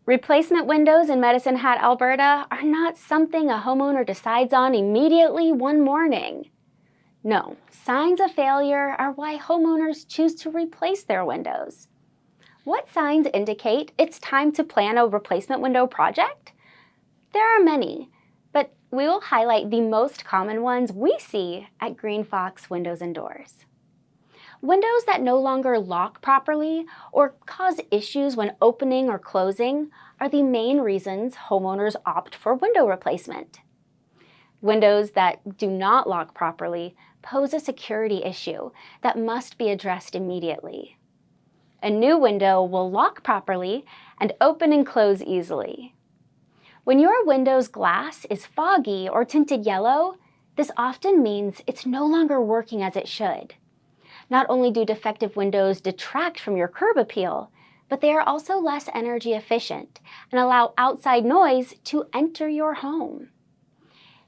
Replacement windows in Medicine Hat, Alberta are not something a homeowner decides on immediately one morning. No, signs of failure are why homeowners choose to replace their windows. What signs indicate it's time to plan a replacement window project? There are many, but we will highlight the most common ones we see at GreenFox Windows and Doors. Windows that no longer lock properly or cause issues when opening or closing are the main reasons homeowners opt for window replacement. Windows that do not lock properly pose a security issue that must be addressed immediately. A new window will lock properly and open and close easily. When your window's glass is foggy or tinted yellow, this often means it's no longer working as it should. Not only do defective windows detract from your curb appeal, but they are also less energy efficient and allow outside noise to enter your home.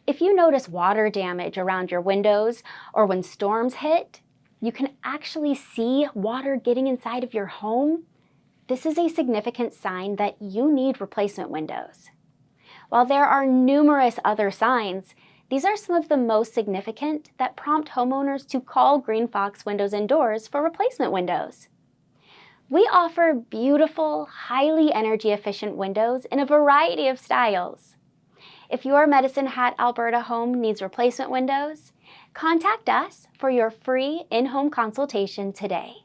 If you notice water damage around your windows or when storms hit, you can actually see water getting inside of your home, this is a significant sign that you need replacement windows. While there are numerous other signs, these are some of the most significant that prompt homeowners to call GreenFox Windows and Doors for replacement windows. We offer beautiful, highly energy efficient windows in a variety of styles. If your Medicine Hat, Alberta home needs replacement windows, contact us for your free in-home consultation today.